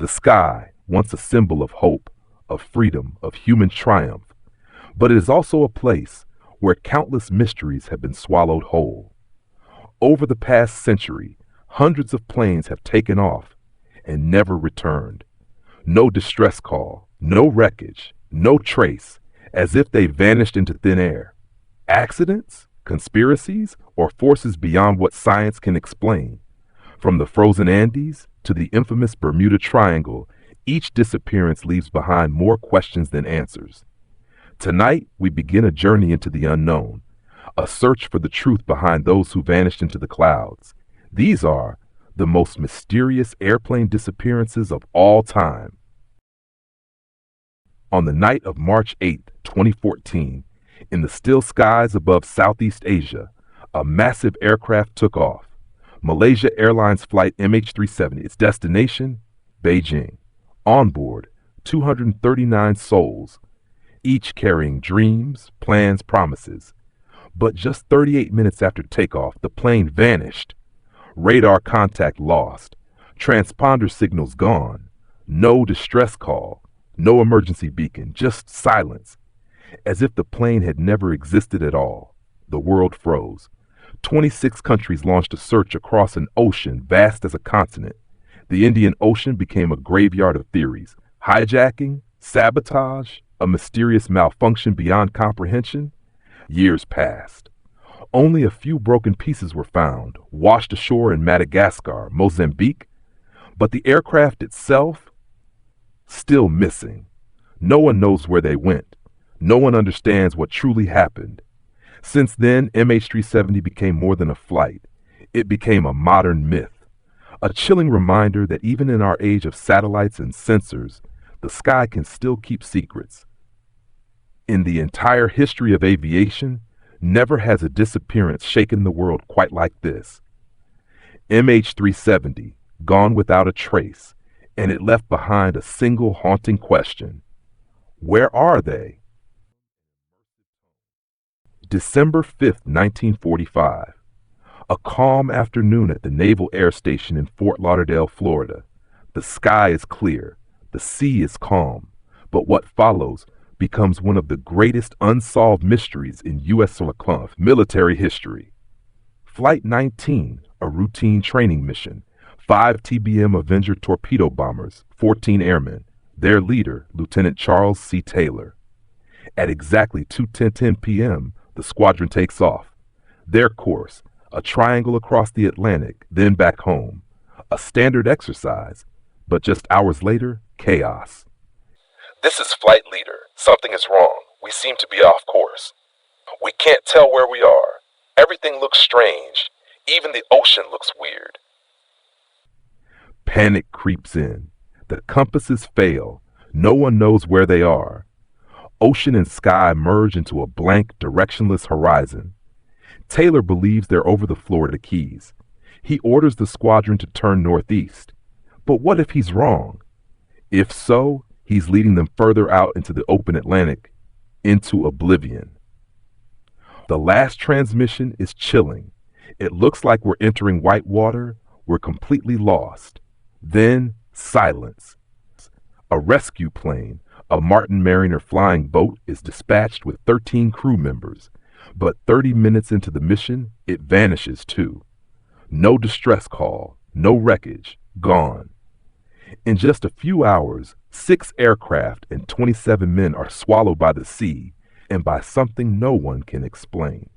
The sky, once a symbol of hope, of freedom, of human triumph, but it is also a place where countless mysteries have been swallowed whole. Over the past century, hundreds of planes have taken off and never returned. No distress call, no wreckage, no trace, as if they vanished into thin air. Accidents, conspiracies, or forces beyond what science can explain? From the frozen Andes to the infamous Bermuda Triangle, each disappearance leaves behind more questions than answers. Tonight, we begin a journey into the unknown, a search for the truth behind those who vanished into the clouds. These are the most mysterious airplane disappearances of all time. On the night of March 8, 2014, in the still skies above Southeast Asia, a massive aircraft took off. Malaysia Airlines flight MH370, its destination, Beijing. On board, 239 souls, each carrying dreams, plans, promises. But just 38 minutes after takeoff, the plane vanished. Radar contact lost. Transponder signals gone. No distress call. No emergency beacon. Just silence. As if the plane had never existed at all. The world froze. 26 countries launched a search across an ocean vast as a continent. The Indian Ocean became a graveyard of theories. Hijacking, sabotage, a mysterious malfunction beyond comprehension. Years passed. Only a few broken pieces were found, washed ashore in Madagascar, Mozambique. But the aircraft itself, still missing. No one knows where they went. No one understands what truly happened. Since then, MH370 became more than a flight. It became a modern myth. A chilling reminder that even in our age of satellites and sensors, the sky can still keep secrets. In the entire history of aviation, never has a disappearance shaken the world quite like this. MH370, gone without a trace, and it left behind a single haunting question. Where are they? December 5th, 1945. A calm afternoon at the Naval Air Station in Fort Lauderdale, Florida. The sky is clear. The sea is calm. But what follows becomes one of the greatest unsolved mysteries in U.S. military history. Flight 19, a routine training mission. 5 TBM Avenger torpedo bombers, 14 airmen. Their leader, Lieutenant Charles C. Taylor. At exactly 2:10 p.m., the squadron takes off. Their course, a triangle across the Atlantic, then back home. A standard exercise, but just hours later, chaos. This is Flight Leader. Something is wrong. We seem to be off course. We can't tell where we are. Everything looks strange. Even the ocean looks weird. Panic creeps in. The compasses fail. No one knows where they are. Ocean and sky merge into a blank, directionless horizon. Taylor believes they're over the Florida Keys. He orders the squadron to turn northeast. But what if he's wrong? If so, he's leading them further out into the open Atlantic, into oblivion. The last transmission is chilling. It looks like we're entering white water. We're completely lost. Then, silence. A rescue plane, a Martin Mariner flying boat, is dispatched with 13 crew members. But 30 minutes into the mission, it vanishes too. No distress call, no wreckage, gone. In just a few hours, 6 aircraft and 27 men are swallowed by the sea and by something no one can explain.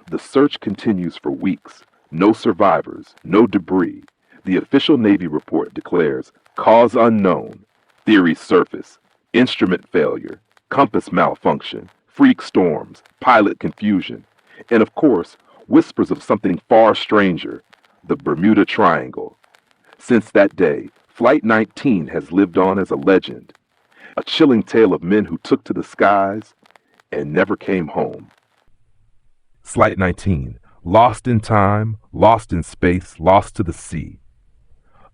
The search continues for weeks. No survivors, no debris. The official Navy report declares cause unknown, theories surface, instrument failure, compass malfunction, freak storms, pilot confusion, and of course, whispers of something far stranger, the Bermuda Triangle. Since that day, Flight 19 has lived on as a legend, a chilling tale of men who took to the skies and never came home. Flight 19, lost in time, lost in space, lost to the sea.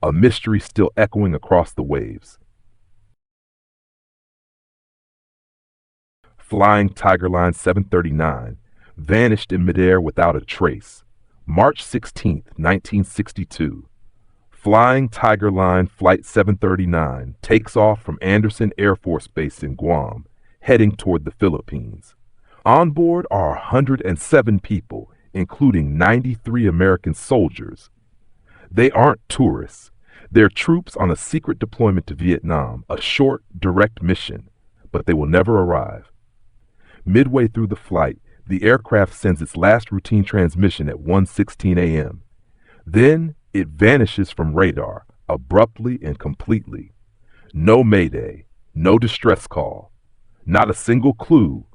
A mystery still echoing across the waves. Flying Tiger Line 739 vanished in midair without a trace. March 16, 1962. Flying Tiger Line Flight 739 takes off from Andersen Air Force Base in Guam, heading toward the Philippines. On board are 107 people, including 93 American soldiers. They aren't tourists. They're troops on a secret deployment to Vietnam, a short, direct mission, but they will never arrive. Midway through the flight, the aircraft sends its last routine transmission at 1:16 a.m. Then it vanishes from radar, abruptly and completely. No mayday, no distress call, not a single clue.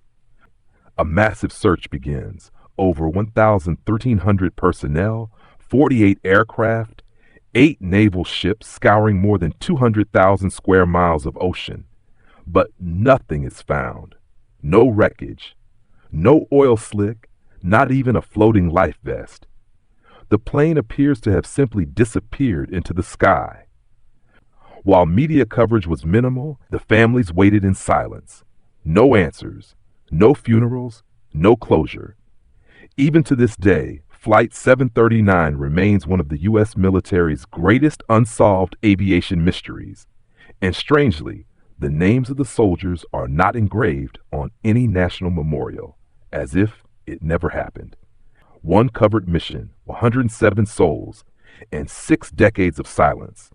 A massive search begins. Over 1,300 personnel, 48 aircraft, 8 naval ships scouring more than 200,000 square miles of ocean. But nothing is found. No wreckage, no oil slick, not even a floating life vest. The plane appears to have simply disappeared into the sky. While media coverage was minimal, the families waited in silence. No answers, no funerals, no closure. Even to this day, Flight 739 remains one of the U.S. military's greatest unsolved aviation mysteries. And strangely, the names of the soldiers are not engraved on any national memorial, as if it never happened. One covered mission, 107 souls, and 6 decades of silence.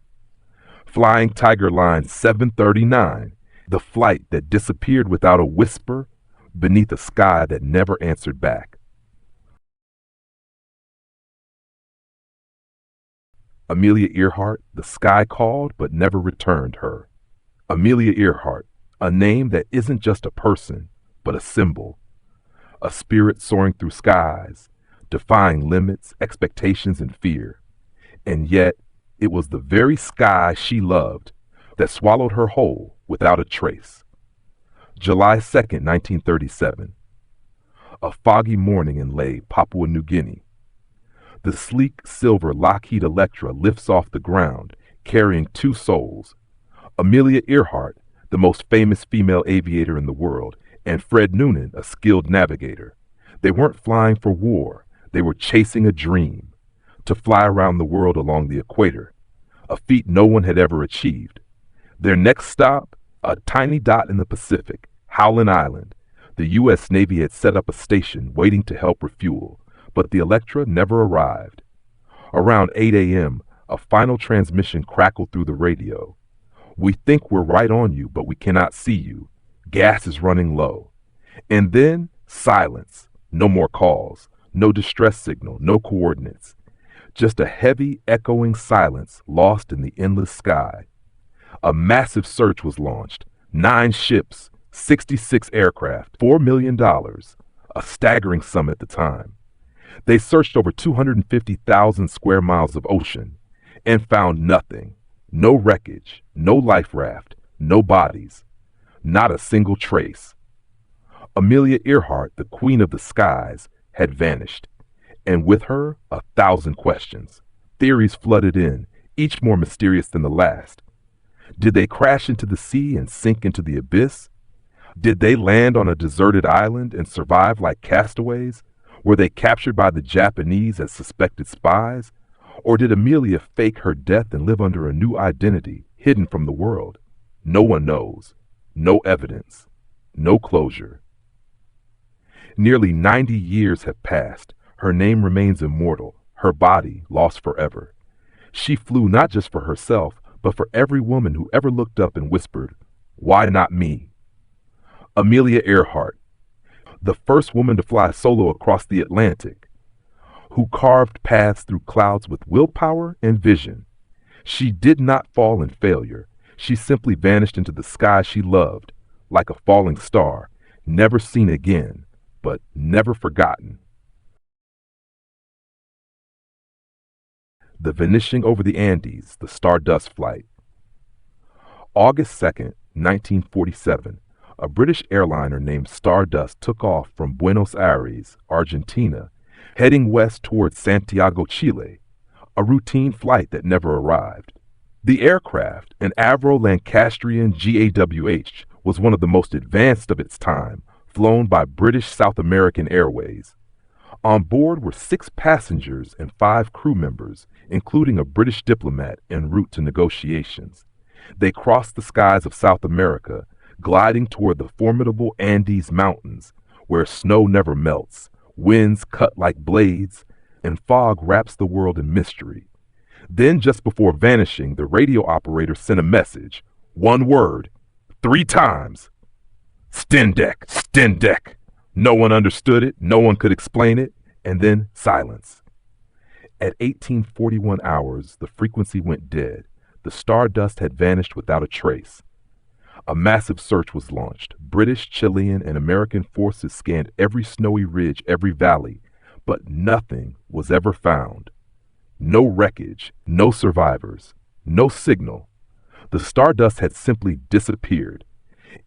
Flying Tiger Line 739, the flight that disappeared without a whisper beneath a sky that never answered back. Amelia Earhart, the sky called but never returned her. Amelia Earhart, a name that isn't just a person, but a symbol. A spirit soaring through skies, defying limits, expectations, and fear. And yet, it was the very sky she loved that swallowed her whole without a trace. July 2nd, 1937. A foggy morning in Lae, Papua New Guinea. The sleek silver Lockheed Electra lifts off the ground, carrying 2 souls. Amelia Earhart, the most famous female aviator in the world, and Fred Noonan, a skilled navigator. They weren't flying for war. They were chasing a dream, to fly around the world along the equator, a feat no one had ever achieved. Their next stop, a tiny dot in the Pacific, Howland Island. The U.S. Navy had set up a station waiting to help refuel, but the Electra never arrived. Around 8 a.m., a final transmission crackled through the radio. "We think we're right on you, but we cannot see you. Gas is running low." And then silence. No more calls, no distress signal, no coordinates. Just a heavy, echoing silence lost in the endless sky. A massive search was launched. 9 ships, 66 aircraft, $4 million, a staggering sum at the time. They searched over 250,000 square miles of ocean and found nothing. No wreckage, no life raft, no bodies, not a single trace. Amelia Earhart, the queen of the skies, had vanished, and with her 1,000 questions. Theories flooded in, each more mysterious than the last. Did they crash into the sea and sink into the abyss? Did they land on a deserted island and survive like castaways? Were they captured by the Japanese as suspected spies? Or did Amelia fake her death and live under a new identity, hidden from the world? No one knows. No evidence. No closure. Nearly 90 years have passed. Her name remains immortal, her body lost forever. She flew not just for herself, but for every woman who ever looked up and whispered, "Why not me?" Amelia Earhart, the first woman to fly solo across the Atlantic, who carved paths through clouds with willpower and vision. She did not fall in failure. She simply vanished into the sky she loved, like a falling star, never seen again, but never forgotten. The Vanishing over the Andes, the Stardust Flight. August 2nd, 1947, a British airliner named Stardust took off from Buenos Aires, Argentina, heading west towards Santiago, Chile, a routine flight that never arrived. The aircraft, an Avro Lancastrian GAWH, was one of the most advanced of its time, flown by British South American Airways. On board were 6 passengers and 5 crew members, including a British diplomat en route to negotiations. They crossed the skies of South America, gliding toward the formidable Andes Mountains, where snow never melts, winds cut like blades, and fog wraps the world in mystery. Then, just before vanishing, the radio operator sent a message. One word, 3 times. Stendeck, Stendeck. No one understood it, no one could explain it, and then silence. At 1841 hours, the frequency went dead. The stardust had vanished without a trace. A massive search was launched. British, Chilean, and American forces scanned every snowy ridge, every valley, but nothing was ever found. No wreckage, no survivors, no signal. The stardust had simply disappeared.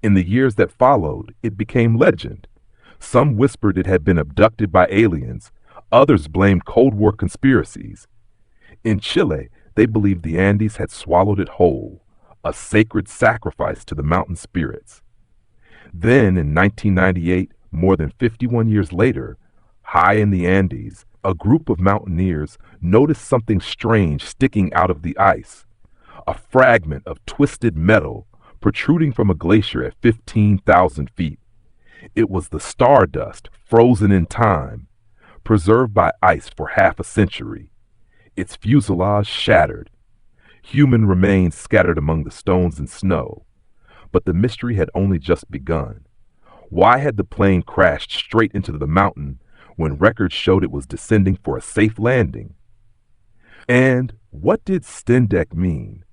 In the years that followed, it became legend. Some whispered it had been abducted by aliens. Others blamed Cold War conspiracies. In Chile, they believed the Andes had swallowed it whole, a sacred sacrifice to the mountain spirits. Then, in 1998, more than 51 years later, high in the Andes, a group of mountaineers noticed something strange sticking out of the ice. A fragment of twisted metal protruding from a glacier at 15,000 feet. It was the stardust, frozen in time, preserved by ice for half a century. Its fuselage shattered. Human remains scattered among the stones and snow. But the mystery had only just begun. Why had the plane crashed straight into the mountain when records showed it was descending for a safe landing? And what did Stendeck mean?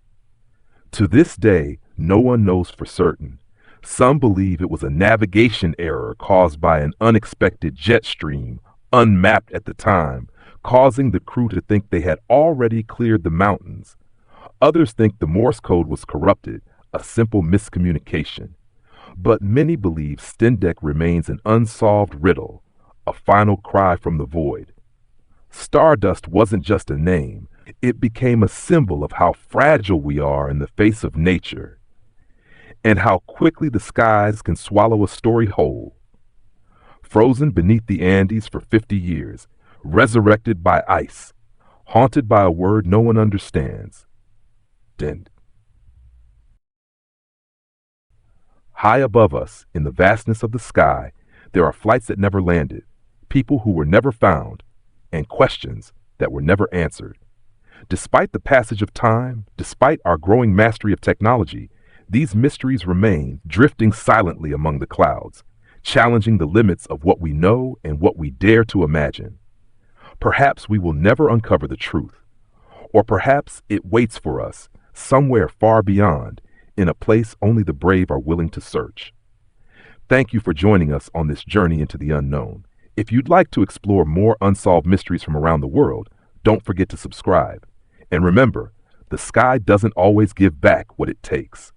To this day, no one knows for certain. Some believe it was a navigation error caused by an unexpected jet stream, unmapped at the time, causing the crew to think they had already cleared the mountains. Others think the Morse code was corrupted, a simple miscommunication. But many believe Stendeck remains an unsolved riddle, a final cry from the void. Stardust wasn't just a name, it became a symbol of how fragile we are in the face of nature, and how quickly the skies can swallow a story whole. Frozen beneath the Andes for 50 years, resurrected by ice, haunted by a word no one understands. Dend. High above us, in the vastness of the sky, there are flights that never landed, people who were never found, and questions that were never answered. Despite the passage of time, despite our growing mastery of technology, these mysteries remain, drifting silently among the clouds, challenging the limits of what we know and what we dare to imagine. Perhaps we will never uncover the truth, or perhaps it waits for us, somewhere far beyond, in a place only the brave are willing to search. Thank you for joining us on this journey into the unknown. If you'd like to explore more unsolved mysteries from around the world, don't forget to subscribe. And remember, the sky doesn't always give back what it takes.